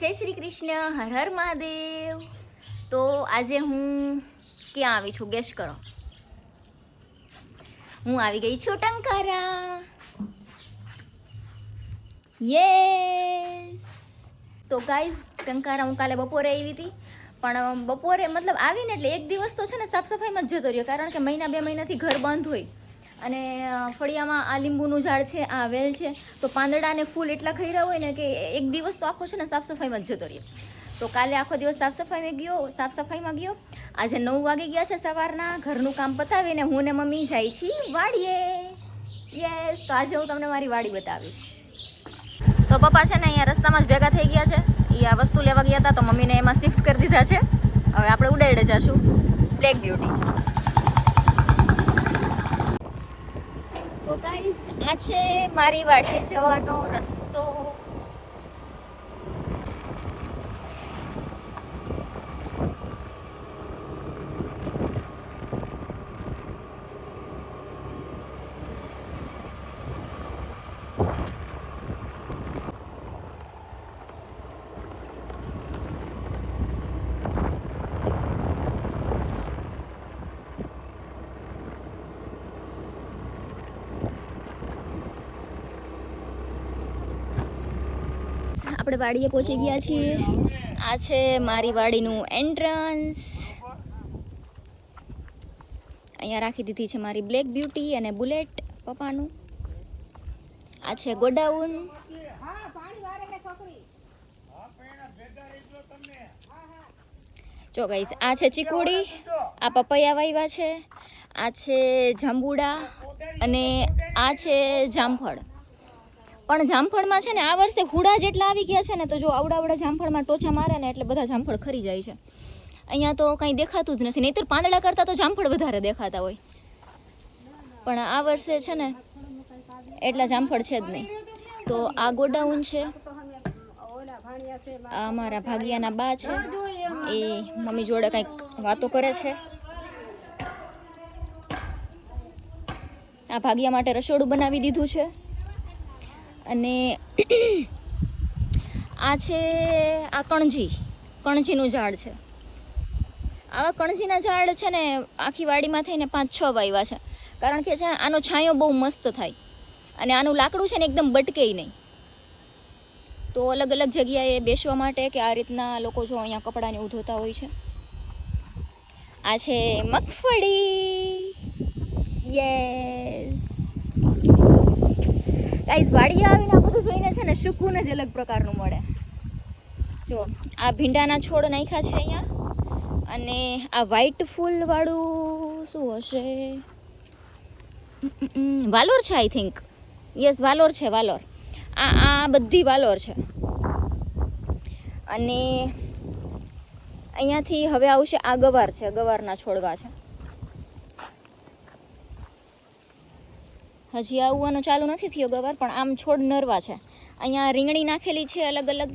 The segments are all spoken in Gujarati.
જય શ્રી કૃષ્ણ, હર હર મહાદેવ। તો આજે હું ક્યાં આવી છું ગેસ કરો। હું આવી ગઈ છું ટંકારા। યસ। તો ગાઈઝ ટંકારા હું કાલે બપોરે આવી હતી, પણ બપોરે મતલબ આવીને એટલે એક દિવસ તો છે ને સાફ સફાઈમાં જ જતો રહ્યો, કારણ કે મહિના બે મહિનાથી ઘર બંધ હોય અને ફળિયામાં આ લીંબુનું ઝાડ છે, આ વેલ છે, તો પાંદડા અને ફૂલ એટલા ખર્યા હોય ને કે એક દિવસ તો આખો છે ને સાફ સફાઈમાં જ જતો રહ્યો। તો કાલે આખો દિવસ સાફ સફાઈમાં ગયો। આજે 9 વાગી ગયા છે સવારના। ઘરનું કામ પતાવીને હું ને મમ્મી જાય છીએ વાડીએ। યસ, તો આજે હું તમને મારી વાડી બતાવીશ। તો પપ્પા છે ને અહીંયા રસ્તામાં જ ભેગા થઈ ગયા છે। એ આ વસ્તુ લેવા ગયા હતા તો મમ્મીને એમાં શિફ્ટ કરી દીધા છે। હવે આપણે ઉડાડે જશું બ્લેક બ્યુટી। તો ગાઈઝ આ છે મારી વાડીએ જવાનો રસ્તો। આપણે વાડીએ પહોંચી ગયા છીએ। આ છે મારી વાડીનું એન્ટ્રન્સ। અહીંયા રાખી દીધી છે મારી બ્લેક બ્યુટી અને બુલેટ પપ્પાનું। આ છે ગોડાઉન। જો ગાઈસ આ છે ચીકુડી, આ પપૈયા વાવ્યા છે, આ છે જાંબુડા અને આ છે જામફળ। પણ જામફળમાં છે ને આ વર્ષે હુડા જેટલા આવી ગયા છે ને, તો જો આવડા જામફળમાં ટોચા મારે ને એટલે બધા જામફળ ખરી જાય છે। અહીંયા તો કંઈ દેખાતું જ નથી, નહીંતર પાંદડા કરતાં તો જામફળ વધારે દેખાતા હોય, પણ આ વર્ષે છે ને એટલા જામફળ છે જ નહીં। તો આ ગોડાઉન છે, આ અમારા ભાગિયાના બા છે, એ મમ્મી જોડે કંઈક વાતો કરે છે। આ ભાગિયા માટે રસોડું બનાવી દીધું છે। અને આ છે આ કણજીનું ઝાડ છે। આવા કણજીના ઝાડ છે ને આખી વાડીમાં થઈને 5-6 વાવ્યા છે, કારણ કે છે આનો છાંયો બહુ મસ્ત થાય અને આનું લાકડું છે ને એકદમ બટકે નહીં। તો અલગ અલગ જગ્યાએ બેસવા માટે કે આ રીતના લોકો જો અહીંયા કપડાને એવું ધોતા હોય છે। આ છે મગફળી। યસ ગાઈસ, વાડીએ આવીને આ બધું જોઈને છે ને સુકૂન જ અલગ પ્રકારનું મળે। જો આ ભીંડાના છોડ નાખ્યા છે અહીંયા, અને આ વ્હાઈટ ફૂલ વાળું શું હશે, વાલોર છે આઈ થિંક। યસ વાલોર છે, વાલોર। આ બધી વાલોર છે। અને અહીંયાથી હવે આવશે આ ગવાર છે, ગવારના છોડવા છે। હજી આવવાનું ચાલુ નથી થયો ગવાર, પણ આમ છોડ નરવા છે। અહીંયા રીંગણી નાખેલી છે અલગ અલગ,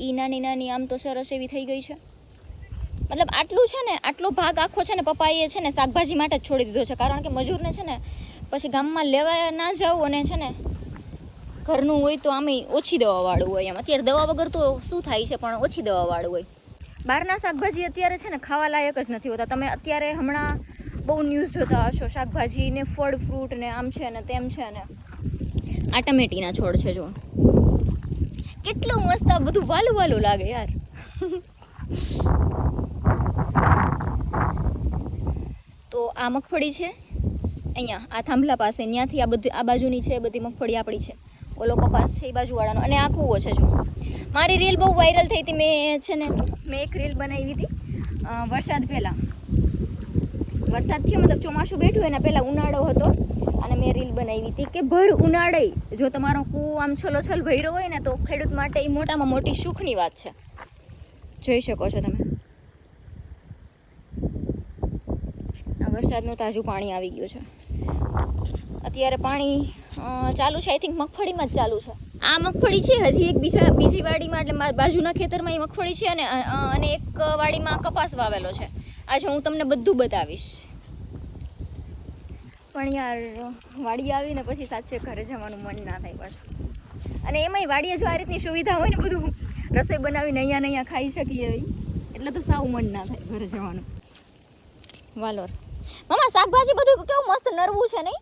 એ નાની આમ તો સરસ એવી થઈ ગઈ છે। મતલબ આટલું છે ને, આટલો ભાગ આખો છે ને પપ્પાએ છે ને શાકભાજી માટે જ છોડી દીધો છે, કારણ કે મજૂરને છે ને પછી ગામમાં લેવા ના જાવ, અને છે ને ઘરનું હોય તો આમે ઓછી દવાવાળું હોય। એમ અત્યારે દવા વગર તો શું થાય છે, પણ ઓછી દવાવાળું હોય। બહારના શાકભાજી અત્યારે છે ને ખાવા લાયક જ નથી હોતા। તમે અત્યારે હમણાં બહુ ન્યૂઝ જોતા હશો, શાકભાજી ને ફળ ફ્રૂટ ને આમ છે ને તેમ છે ને। આ ટમેટીના છોડ છે, જો કેટલું મસ્ત, આ બધું વાલું લાગે યાર। તો આ મગફળી છે અહીંયા આ થાંભલા પાસે, ત્યાંથી આ બાજુની છે બધી મગફળી આપણી છે। ઓલો કપાસ છે એ બાજુવાળાનો, અને આ કૂવો છે। જો મારી રીલ બહુ વાયરલ થઈ હતી, મેં એક રીલ બનાવી હતી વરસાદ પહેલાં। વરસાદ થયો મતલબ ચોમાસું બેઠું એના પહેલાં ઉનાળો હતો, અને મેં રીલ બનાવી હતી કે ભર ઉનાળે જો તમારો કૂવો આમ છલોછલ ભર્યો હોય ને, તો ખેડૂત માટે એ મોટામાં મોટી સુખની વાત છે। જોઈ શકો છો તમે, આ વરસાદનું તાજું પાણી આવી ગયું છે। અત્યારે પાણી ચાલુ છે, આઈ થિંક મગફળીમાં જ ચાલુ છે। આ મગફળી છે, હજી એક બીજી વાડીમાં એટલે બાજુના ખેતરમાં એ મગફળી છે, અને એક વાડીમાં કપાસ વાવેલો છે। આજે હું તમને બધું બતાવીશ। પણ યાર વાડી આવીને પછી સાચે ઘરે જવાનું મન ના થાય પાછું। અને એમાંય વાડીએ જો આ રીતની સુવિધા હોય ને બધું રસોઈ બનાવીને અહીંયા ખાઈ શકીએ એટલે તો સાવ મન ના થાય ઘરે જવાનું. વાલોર મામા શાકભાજી બધું કેવું મસ્ત નરવું છે નહીં?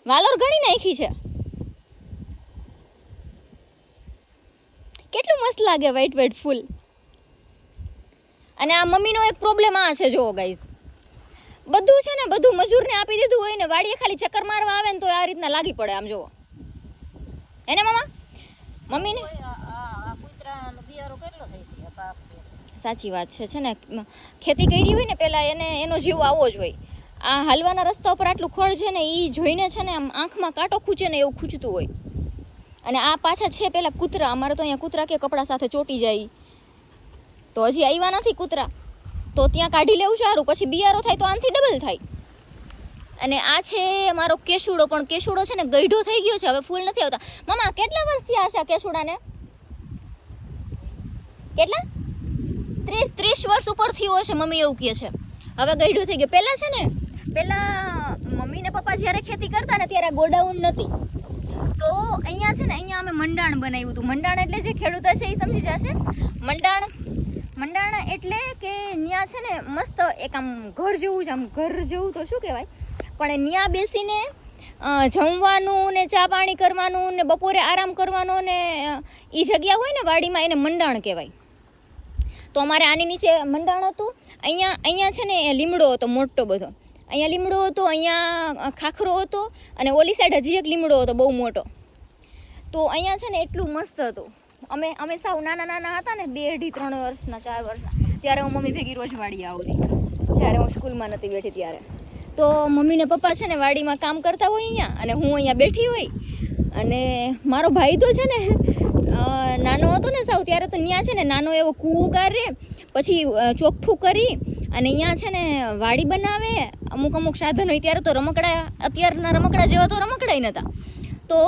વાલોર ઘણી નાખી છે. કેટલું મસ્ત લાગે વ્હાઈટ વ્હાઈટ ફૂલ. અને આ મમ્મીનો એક પ્રોબ્લેમ આ છે, જુઓ ગાઈઝ, બધું છે ને બધું મજૂરને આપી દીધું હોય ને વાડીએ ખાલી ચક્કર મારવા આવે ને તો આ રીતના લાગી પડે. આમ જુઓ એને મામા મમ્મીને સાચી વાત છે ને ખેતી કરી હોય ને પહેલાં એને એનો જીવ આવો જ હોય. આ હાલવાના રસ્તા ઉપર આટલું ખડ છે ને એ જોઈને છે ને આમ આંખમાં કાંટો ખૂંચે ને એવું ખૂંચતું હોય. અને આ પાછા છે પેલા કૂતરા. અમારે તો અહીંયા કૂતરા કે કપડા સાથે ચોટી જાય, તો હજી આવ્યા નથી કૂતરા, તો ત્યાં કાઢી લેવું સારું, પછી બિયારો થાય તો આનાથી ડબલ થાય. અને આ છે મારો કેસુડો, પણ કેસુડો છે ને ગઈઢો થઈ ગયો છે, હવે ફૂલ નથી આવતા. મામા કેટલા વર્ષથી આ છે કેસુડાને? કેટલા 30 વર્ષ ઉપર થયો હશે, મમ્મી એવું કહે છે. હવે ગઈઢો થઈ ગયો. પહેલાં છે ને મમ્મી ને પપ્પા જ્યારે ખેતી કરતા ને ત્યારે ગોડાઉન નથી, તો અહીંયા છે ને અહીંયા અમે મંડાણ બનાવ્યું હતું. મંડાણ એટલે જે ખેડૂત હશે એ સમજી જશે. મંડાણ એટલે કે ત્યાં છે ને મસ્ત એક આમ ઘર જેવું જ, આમ ઘર જેવું તો શું કહેવાય, પણ ત્યાં બેસીને જમવાનું ને ચા પાણી કરવાનું ને બપોરે આરામ કરવાનો ને એ જગ્યા હોય ને વાડીમાં, એને મંડાણ કહેવાય. તો અમારે આની નીચે મંડાણ હતું. અહીંયા છે ને લીમડો હતો મોટો બધો. અહીંયા લીમડો હતો, અહીંયા ખાખરો હતો, અને ઓલી સાઈડ હજી એક લીમડો હતો બહુ મોટો. તો અહીંયા છે ને એટલું મસ્ત હતું. અમે સાવ નાના હતા ને, 2, 2.5, 3 વર્ષના 4 વર્ષના, ત્યારે હું મમ્મી ભેગી રોજ વાડી આવતી, જ્યારે હું સ્કૂલમાં નથી બેઠી ત્યારે. તો મમ્મી ને પપ્પા છે ને વાડીમાં કામ કરતા હોય અહીંયા, અને હું અહીંયા બેઠી હોય. અને મારો ભાઈ તો છે ને નાનો હતો ને સાવ, ત્યારે તો ત્યાં છે ને નાનો એવો કૂવો ગારે, પછી ચોખ્ઠું કરી અને અહીંયા છે ને વાડી બનાવે. અમુક સાધન હોય. ત્યારે તો રમકડા, અત્યારના રમકડા જેવા તો રમકડા નહોતા, તો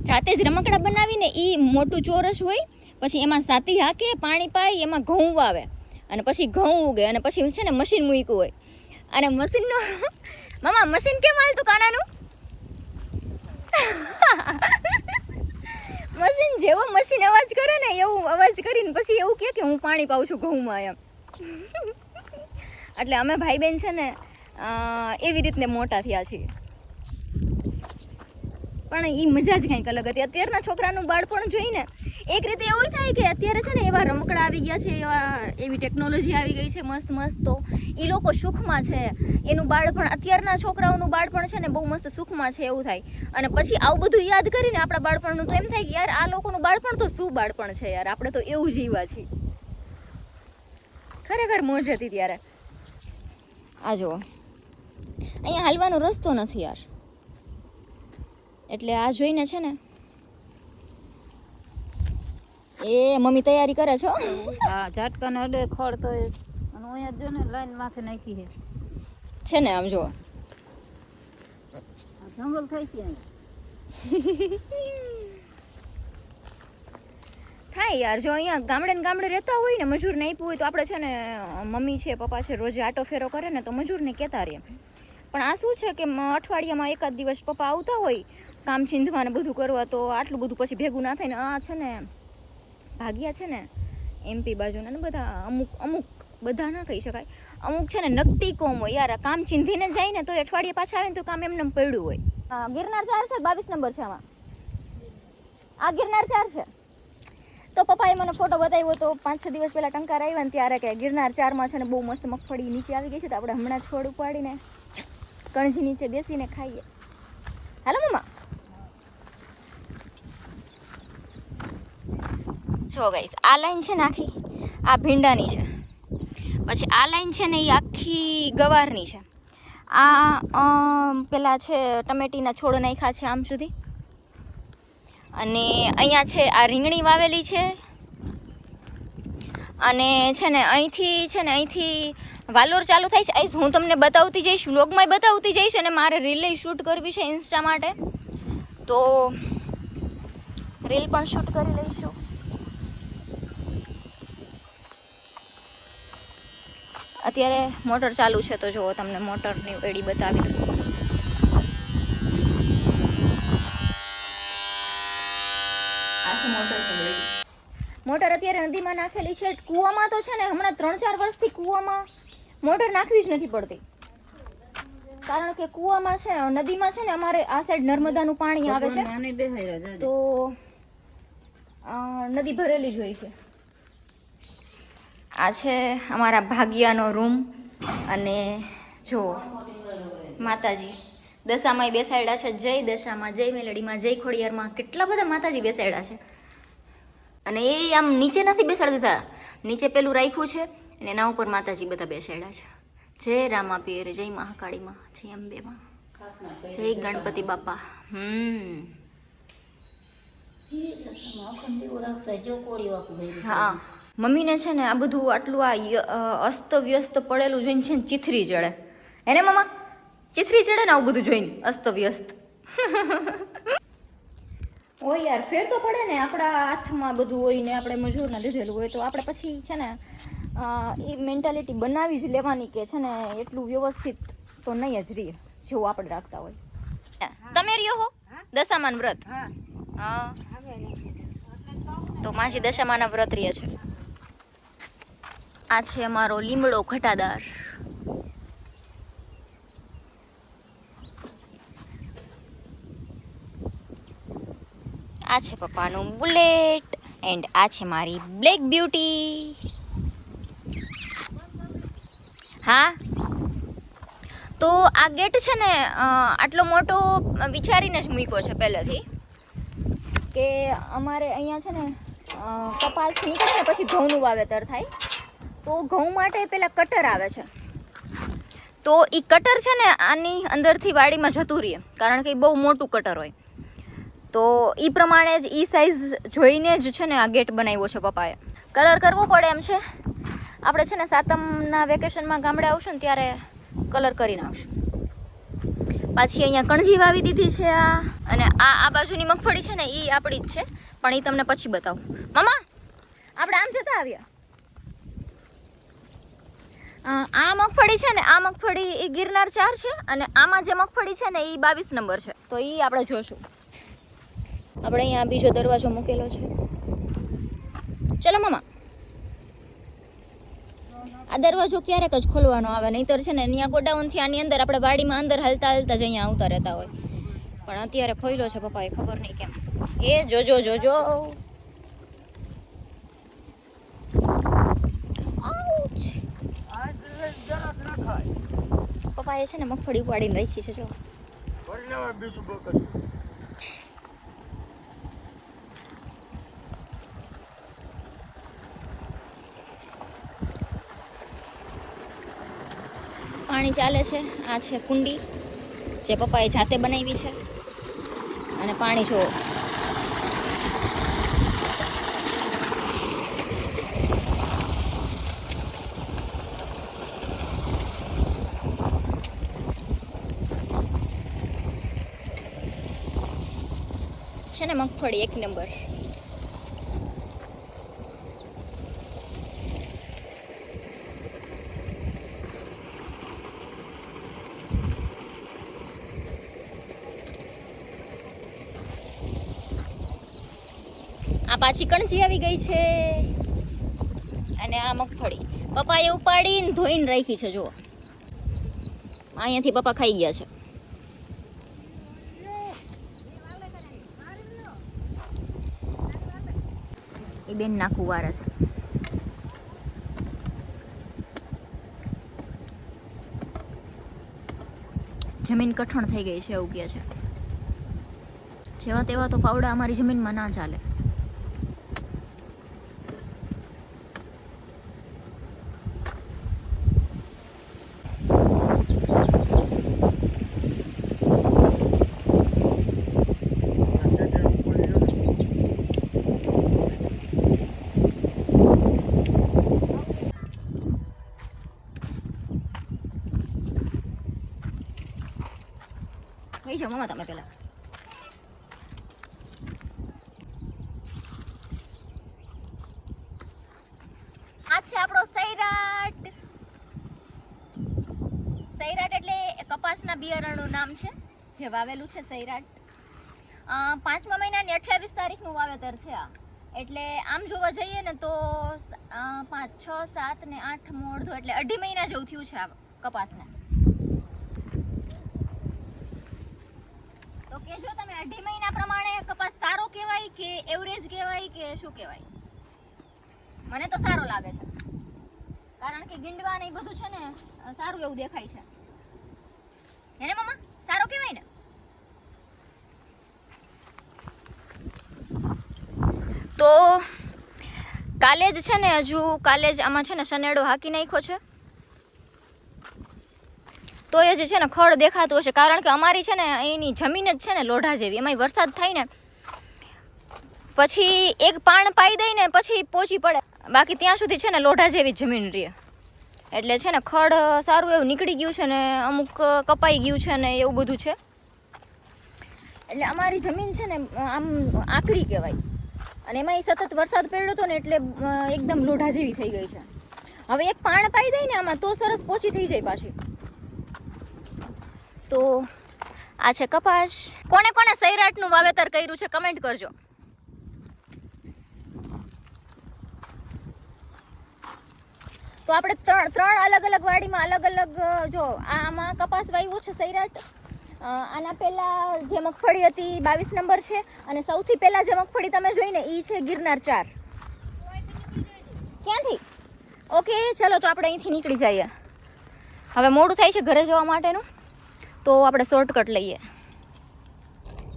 જાતે જ રમકડા બનાવીને એ મોટું ચોરસ હોય, પછી એમાં સાતી હાકે, પાણી પાય, એમાં ઘઉં વાવે, અને પછી ઘઉં ઉગે, અને પછી છે ને મશીન મૂક્યું હોય. અને મશીનનો મામા મશીન કેમ હાલતું કાનાનું? મશીન જેવો મશીન અવાજ કરે ને એવું અવાજ કરીને પછી એવું કે હું પાણી પાઉં છું ઘઉંમાં એમ. એટલે અમે ભાઈ બહેન છે ને એવી રીતને મોટા થયા છીએ. પણ એ મજા જ કંઈક અલગ હતી. અત્યારના છોકરાનું બાળપણ જોઈને એક રીતે એવું થાય કે અત્યારે છે ને એવા રમકડા આવી ગયા છે, એવી ટેકનોલોજી આવી ગઈ છે મસ્ત, તો એ લોકો સુખમાં છે. એનું બાળપણ, અત્યારના છોકરાઓનું બાળપણ છે ને બહુ મસ્ત સુખમાં છે એવું થાય. અને પછી આવું બધું યાદ કરીને આપણા બાળપણનું તો એમ થાય કે યાર આ લોકોનું બાળપણ તો શું બાળપણ છે યાર, આપણે તો એવું જીવવા છીએ. ખરેખર મોજ હતી ત્યારે. આ જુઓ અહીંયા હાલવાનો રસ્તો નથી યાર, એટલે આ જોઈને છે ને એ મમ્મી તૈયારી કરે છો. હા, ઝાટકાને અડે ખડ તો અને અહીંયા જો ને લાઈન માથે નાખી છે ને. આમ જુઓ જંગલ થાય છે થાય યાર. જો અહીંયા ગામડે રહેતા હોય ને, મજૂરને આપ્યું હોય તો આપણે છે ને મમ્મી છે પપ્પા છે રોજ આટો ફેરો કરે ને તો મજૂરને કહેતા રહીએ. પણ આ શું છે કે અઠવાડિયામાં એકાદ દિવસ પપ્પા આવતા હોય કામ ચીંધવા ને બધું કરવા, તો આટલું બધું પછી ભેગું ના થાય ને. આ છે ને ભાગ્યા છે ને MP બાજુના ને બધા, અમુક બધા ના કહી શકાય, અમુક છે ને નકટી કોમ હોય યાર. કામ ચીંધીને જાય ને તો અઠવાડિયે પાછા આવે ને તો કામ એમને પડ્યું હોય. ગિરનાર 4 છે, 22 નંબર છે આમાં. આ ગિરનાર 4 છે. તો પપ્પાએ મને ફોટો બતાવ્યો તો 5-6 દિવસ પહેલાં ટંકાર આવ્યા ને ત્યારે કે ગિરનાર 4માં છે ને બહુ મસ્ત મગફળી નીચે આવી ગઈ છે, તો આપણે હમણાં છોડ ઉપાડીને કણજી નીચે બેસીને ખાઈએ. હાલો મમ્મા. જો ગાઈસ આ લાઈન છે ને આખી આ ભીંડાની છે, પછી આ લાઈન છે ને એ આખી ગવારની છે. આ પેલા છે ટમેટીના છોડ નાખ્યા છે આમ સુધી, અને અહીંયા છે આ રીંગણી વાવેલી છે. અને છે ને અહીંથી વાલોર ચાલુ થાય છે. હું તમને બતાવતી જઈશ, વ્લોગમાં બતાવતી જઈશ, અને મારે રીલ શૂટ કરવી છે ઇન્સ્ટા માટે, તો રીલ પણ શૂટ કરી લઈશું. અત્યારે મોટર ચાલુ છે તો જુઓ તમને મોટરની વેડી બતાવી દઉં. આ છે મોટર વેડી. મોટર અત્યારે નદીમાં નાખેલી છે. કૂવામાં તો છે ને હમણાં 3-4 વર્ષથી કૂવામાં મોટર નાખવી જ નથી પડતી, કારણ કે કૂવામાં છે નદીમાં છે ને અમારે આ સાઈડ નર્મદાનું પાણી આવે છે તો નદી ભરેલી જ હોય છે. આ છે અમારા ભાગ્યાનો રૂમ અને જો માતાજી દશામાં બેસાડ્યા છે. જય દશામાં, જય મેલડીમાં, જય ખોડિયારમાં, કેટલા બધા માતાજી બેસાડ્યા છે. અને એ આમ નીચે નથી બેસાડી દીધા, નીચે પેલું રાખ્યું છે અને એના ઉપર માતાજી બધા બેસાડ્યા છે. જય રામા પીર, જય મહાકાળીમાં, જય અંબેમાં, જય ગણપતિ બાપા. હા, મમ્મીને છે ને આ બધું આટલું આ અસ્ત વ્યસ્ત પડેલું જોઈને છે ને ચીથરી ચડે. એને મમ્મા ચીથરી ચડે ને આવું બધું જોઈને અસ્ત વ્યસ્ત. હોય યાર, ફેર તો પડે ને, આપણા હાથમાં બધું હોય ને આપણે મજૂરના લીધેલું હોય તો આપણે પછી છે ને એ મેન્ટાલિટી બનાવી જ લેવાની કે છે ને એટલું વ્યવસ્થિત તો નહીં જ રહીએ જેવું આપણે રાખતા હોય. તમે રહ્યો હો દશામાન વ્રત? હા, તો માસી દશામાના વ્રત રહે છે. આ છે અમારો લીમડો ઘટાદાર. આ છે પપ્પાનું બુલેટ એન્ડ આ છે મારી બ્લેક બ્યુટી. હા, તો આ ગેટ છે ને આટલો મોટો વિચારીને જ મૂક્યો છે પહેલેથી કે અમારે અહીંયા છે ને કપાસ નીકળે ને પછી ઘઉંનું વાવેતર થાય તો ઘઉં માટે પેલા કટર આવે છે. તો એ કટર છે ને આની અંદરથી વાડીમાં જતું રહે, કારણ કે એ બહુ મોટું કટર હોય. તો એ પ્રમાણે જ એ સાઈઝ જોઈને જ છે ને આ ગેટ બનાવ્યો છે પપ્પાએ. કલર કરવો પડે એમ છે. આપણે છે ને સાતમના વેકેશનમાં ગામડે આવશું ને ત્યારે કલર કરી નાખશું. પાછી અહીંયા કણજી વાવી દીધી છે આ, અને આ બાજુની મગફળી છે ને એ આપણી જ છે, પણ એ તમને પછી બતાવું. મમ્મા આપણે આમ જતા આવ્યા. આ મગફળી છે ને આ મગફળી એ ગિરનાર 4 છે અને આમાં જે મગફળી છે ને એ 22 નંબર છે. તો એ આપણે જોશું. આપણે અહીંયા બીજો દરવાજો મૂકેલો છે. ચલો મમ્મા, આ દરવાજો ક્યારેક જ ખોલવાનો આવે, નહીંતર છે ને અહીંયા ગોડાઉનથી આની અંદર આપણે વાડીમાં અંદર હાલતા હાલતા જ અહીંયા આવતા રહેતા હોય. પણ અત્યારે ખોલ્યો છે પપ્પાએ, ખબર નહીં કેમ. એ જોજો જોજો. પપ્પાએ છે ને મગફળી ઉપાડીને રાખી છે. જો પાણી ચાલે છે. આ છે કુંડી જે પપ્પાએ જાતે બનાવી છે અને પાણી જો છે ને મગફળી 1 નંબર. આ પાછી કણજી આવી ગઈ છે અને આ મગફળી પપ્પાએ ઉપાડીને ધોઈને રાખી છે. જુઓ, અહીંયાથી પપ્પા ખાઈ ગયા છે. એ બેન નાખું વારે છે. જમીન કઠણ થઈ ગઈ છે એવું કહે છે. જેવા તેવા તો પાવડા અમારી જમીનમાં ના ચાલે. કઈ છો મમ્મા તમે પેલા? આ છે આપણો સૈરાટ. સૈરાટ એટલે કપાસના બિયારણનું નામ છે જે વાવેલું છે સૈરાટ. 5મા મહિનાની 28 તારીખનું વાવેતર છે આ. એટલે આમ જોવા જઈએ ને તો 5, 6, 7 ને 8 મોડો એટલે 2.5 મહિના જેવું થયું છે આ કપાસને. તો કેજો તમે 2.5 મહિના પ્રમાણે કપાસ સારો કહેવાય કે એવરેજ કહેવાય કે શું કહેવાય? મને તો સારો લાગે છે, કારણ કે ગીંડવા ને એ બધું છે ને સારું એવું દેખાય છે. એને મમ્મા સારો કહેવાય ને? તો કાલે જ છે ને કાલે જ આમાં છે ને શનેડો હાકી નાખ્યો છે, તો એ જે છે ને ખડ દેખાતું હશે, કારણ કે અમારી છે ને એની જમીન જ છે ને લોઢા જેવી. એમાંય વરસાદ થાય ને પછી એક પાણ પાઈ દઈ ને પછી પોચી પડે, બાકી ત્યાં સુધી છે ને લોઢા જેવી જમીન રહે. એટલે છે ને ખડ સારું એવું નીકળી ગયું છે ને અમુક કપાઈ ગયું છે ને એવું બધું છે. એટલે અમારી જમીન છે ને આમ આકરી કહેવાય, અને એમાં સતત વરસાદ પડ્યો હતો ને એટલે એકદમ લોઢા જેવી થઈ ગઈ છે. હવે એક પાણ પાઈ દઈ ને આમાં તો સરસ પોચી થઈ જાય પાછી. તો આ છે કપાસ. કોને કોને સૈરાટનું વાવેતર કર્યું છે કમેન્ટ કરજો. તો આપણે ત્રણ અલગ અલગ વાડીમાં અલગ અલગ, જો આમાં કપાસ વાવ્યો છે સૈરાટ. આના પહેલા જે મગફળી હતી 22 નંબર છે, અને સૌથી પહેલા જે મગફળી તમે જોઈને એ છે ગિરનાર 4. ક્યાંથી? ઓકે ચલો, તો આપણે અહીંથી નીકળી જઈએ. હવે મોડું થાય છે ઘરે જવા માટેનું, તો આપણે શોર્ટકટ લઈએ.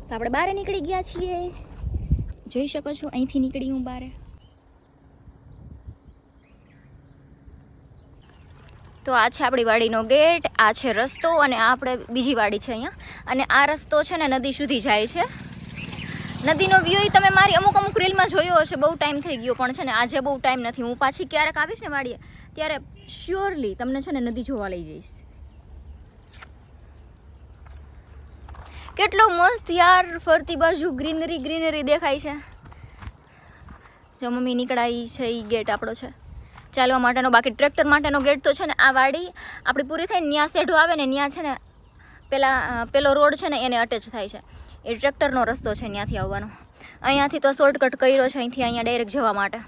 તો આપણે બહાર નીકળી ગયા છીએ, જોઈ શકો છો અહીંથી નીકળી હું બહાર. તો આ છે આપણી વાડીનો ગેટ, આ છે રસ્તો, અને આ આપણે બીજી વાડી છે અહીંયા. અને આ રસ્તો છે ને નદી સુધી જાય છે. નદીનો વ્યૂ તમે મારી અમુક રીલમાં જોયો હશે, બહુ ટાઈમ થઈ ગયો, પણ છે ને આજે બહુ ટાઈમ નથી. હું પાછી ક્યારેક આવીશ ને વાડીએ ત્યારે શ્યોરલી તમને છે ને નદી જોવા લઈ જઈશ. કેટલો મસ્ત યાર, ફરતી બાજુ ગ્રીનરી દેખાય છે. જો મમ્મી નીકળાઈ છે, એ ગેટ આપણો છે ચાલવા માટેનો. બાકી ટ્રેક્ટર માટેનો ગેટ તો છે ને આ વાડી આપણી પૂરી થઈને ત્યાં સેઢો આવે ને ત્યાં છે ને પેલો રોડ છે ને એને અટેચ થાય છે. એ ટ્રેક્ટરનો રસ્તો છે ત્યાંથી આવવાનો. અહીંયાથી તો શોર્ટકટ કર્યો છે, અહીંથી અહીંયા ડાયરેક્ટ જવા માટે.